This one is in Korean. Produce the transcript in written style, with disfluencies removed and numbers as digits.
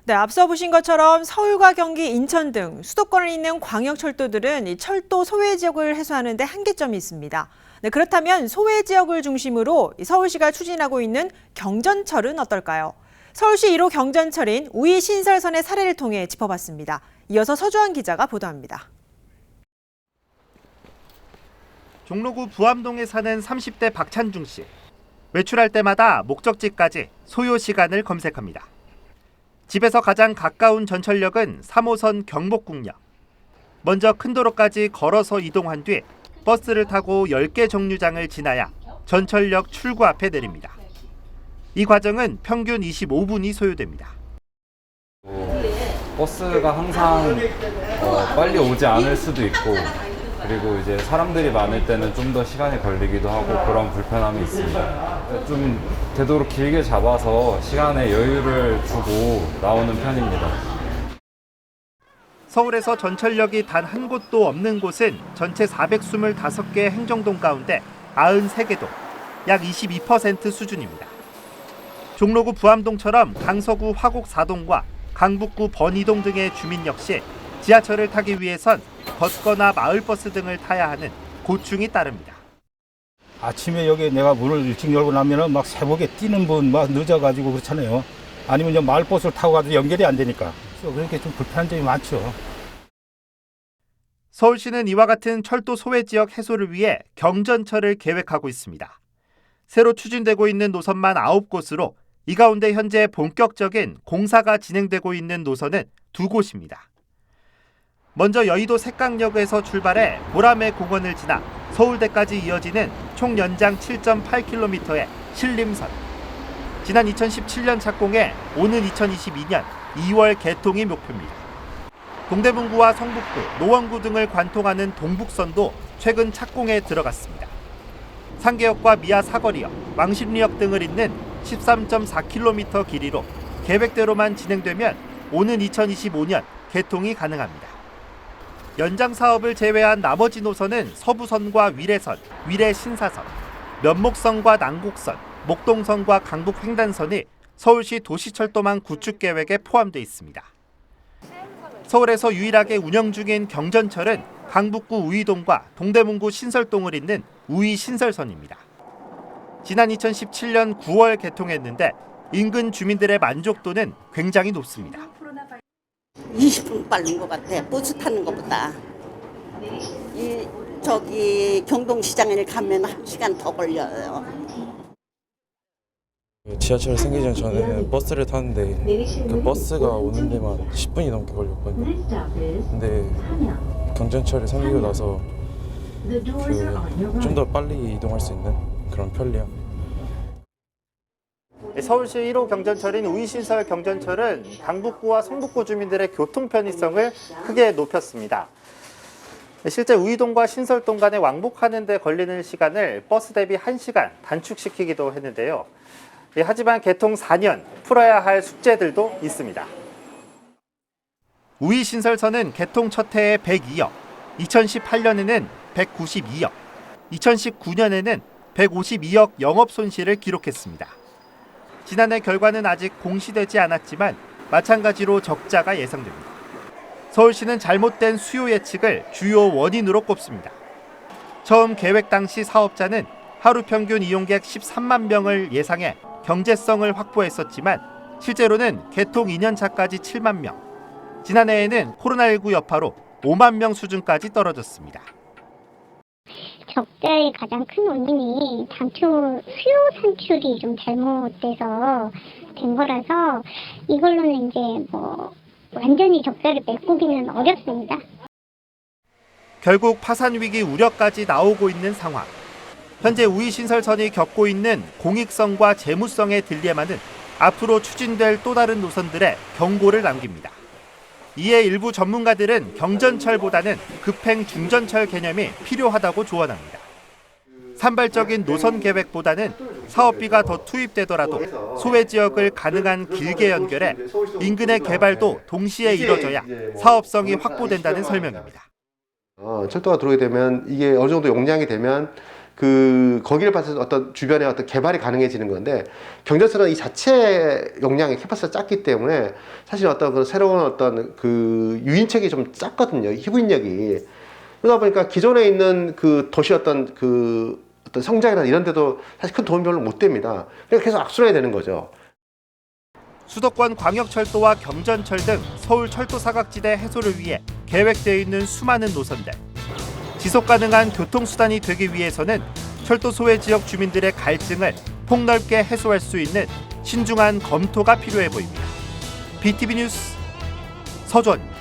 네, 앞서 보신 것처럼 서울과 경기, 인천 등 수도권을 잇는 광역철도들은 이 철도 소외 지역을 해소하는 데 한계점이 있습니다. 네, 그렇다면 소외 지역을 중심으로 서울시가 추진하고 있는 경전철은 어떨까요? 서울시 1호 경전철인 우이 신설선의 사례를 통해 짚어봤습니다. 이어서 서주환 기자가 보도합니다. 종로구 부암동에 사는 30대 박찬중 씨. 외출할 때마다 목적지까지 소요 시간을 검색합니다. 집에서 가장 가까운 전철역은 3호선 경복궁역. 먼저 큰 도로까지 걸어서 이동한 뒤 버스를 타고 10개 정류장을 지나야 전철역 출구 앞에 내립니다. 이 과정은 평균 25분이 소요됩니다. 버스가 항상 빨리 오지 않을 수도 있고, 그리고 이제 사람들이 많을 때는 좀 더 시간이 걸리기도 하고 그런 불편함이 있습니다. 좀 되도록 길게 잡아서 시간에 여유를 두고 나오는 편입니다. 서울에서 전철역이 단 한 곳도 없는 곳은 전체 425개 행정동 가운데 93개 동, 약 22% 수준입니다. 종로구 부암동처럼 강서구 화곡 4동과 강북구 번이동 등의 주민 역시 지하철을 타기 위해선 걷거나 마을버스 등을 타야 하는 고충이 따릅니다. 아침에 여기 내가 문을 일찍 열고 나면은 막 새벽에 뛰는 분 막 늦어가지고 그렇잖아요. 아니면 이제 마을버스를 타고 가도 연결이 안 되니까. 그래서 그렇게 좀 불편한 점이 많죠. 서울시는 이와 같은 철도 소외 지역 해소를 위해 경전철을 계획하고 있습니다. 새로 추진되고 있는 노선만 9곳으로 이 가운데 현재 본격적인 공사가 진행되고 있는 노선은 2곳입니다. 먼저 여의도 색강역에서 출발해 보라매 공원을 지나 서울대까지 이어지는 총 연장 7.8km의 신림선. 지난 2017년 착공해 오는 2022년 2월 개통이 목표입니다. 동대문구와 성북구, 노원구 등을 관통하는 동북선도 최근 착공에 들어갔습니다. 상계역과 미아 사거리역, 왕십리역 등을 잇는 13.4km 길이로 계획대로만 진행되면 오는 2025년 개통이 가능합니다. 연장 사업을 제외한 나머지 노선은 서부선과 위례선, 위례신사선, 면목선과 난곡선, 목동선과 강북횡단선이 서울시 도시철도망 구축 계획에 포함되어 있습니다. 서울에서 유일하게 운영 중인 경전철은 강북구 우이동과 동대문구 신설동을 잇는 우이 신설선입니다. 지난 2017년 9월 개통했는데 인근 주민들의 만족도는 굉장히 높습니다. 20분 빠른 것 같아. 버스 타는 것보다. 저기 경동시장에 가면 1시간 더 걸려요. 지하철 생기기 전 저는 버스를 탔는데 그 버스가 오는 데만 10분이 넘게 걸렸거든요. 근데 경전철이 생기고 나서 좀 더 빨리 이동할 수 있는 그런 편리함. 서울시 1호 경전철인 우이신설 경전철은 강북구와 성북구 주민들의 교통 편의성을 크게 높였습니다. 실제 우이동과 신설동 간에 왕복하는 데 걸리는 시간을 버스 대비 1시간 단축시키기도 했는데요. 하지만 개통 4년 풀어야 할 숙제들도 있습니다. 우이신설선은 개통 첫 해에 102억, 2018년에는 192억, 2019년에는 152억 영업 손실을 기록했습니다. 지난해 결과는 아직 공시되지 않았지만 마찬가지로 적자가 예상됩니다. 서울시는 잘못된 수요 예측을 주요 원인으로 꼽습니다. 처음 계획 당시 사업자는 하루 평균 이용객 13만 명을 예상해 경제성을 확보했었지만 실제로는 개통 2년 차까지 7만 명, 지난해에는 코로나19 여파로 5만 명 수준까지 떨어졌습니다. 적자의 가장 큰 원인이 수요 산출이 좀 잘못돼서 된 거라서 이걸로는 이제 완전히 적자를 메꾸기는 어렵습니다. 결국 파산 위기 우려까지 나오고 있는 상황. 현재 우이신설선이 겪고 있는 공익성과 재무성의 딜레마는 앞으로 추진될 또 다른 노선들의 경고를 남깁니다. 이에 일부 전문가들은 경전철보다는 급행 중전철 개념이 필요하다고 조언합니다. 산발적인 노선 계획보다는 사업비가 더 투입되더라도 소외 지역을 가능한 길게 연결해 인근의 개발도 동시에 이뤄져야 사업성이 확보된다는 설명입니다. 철도가 들어오게 되면 이게 어느 정도 용량이 되면 거기를 봐서 어떤 주변에 어떤 개발이 가능해지는 건데, 경전철은 이 자체 용량의 캐파시티가 작기 때문에 사실 어떤 그 새로운 어떤 그 유인책이 좀 작거든요. 희부인력이. 그러다 보니까 기존에 있는 그 도시 어떤 성장이나 이런 데도 사실 큰 도움이 별로 못 됩니다. 그러니까 계속 악순환이 되는 거죠. 수도권 광역철도와 경전철 등 서울 철도 사각지대 해소를 위해 계획되어 있는 수많은 노선들. 지속 가능한 교통수단이 되기 위해서는 철도 소외 지역 주민들의 갈증을 폭넓게 해소할 수 있는 신중한 검토가 필요해 보입니다. BTV 뉴스 서주원입니다.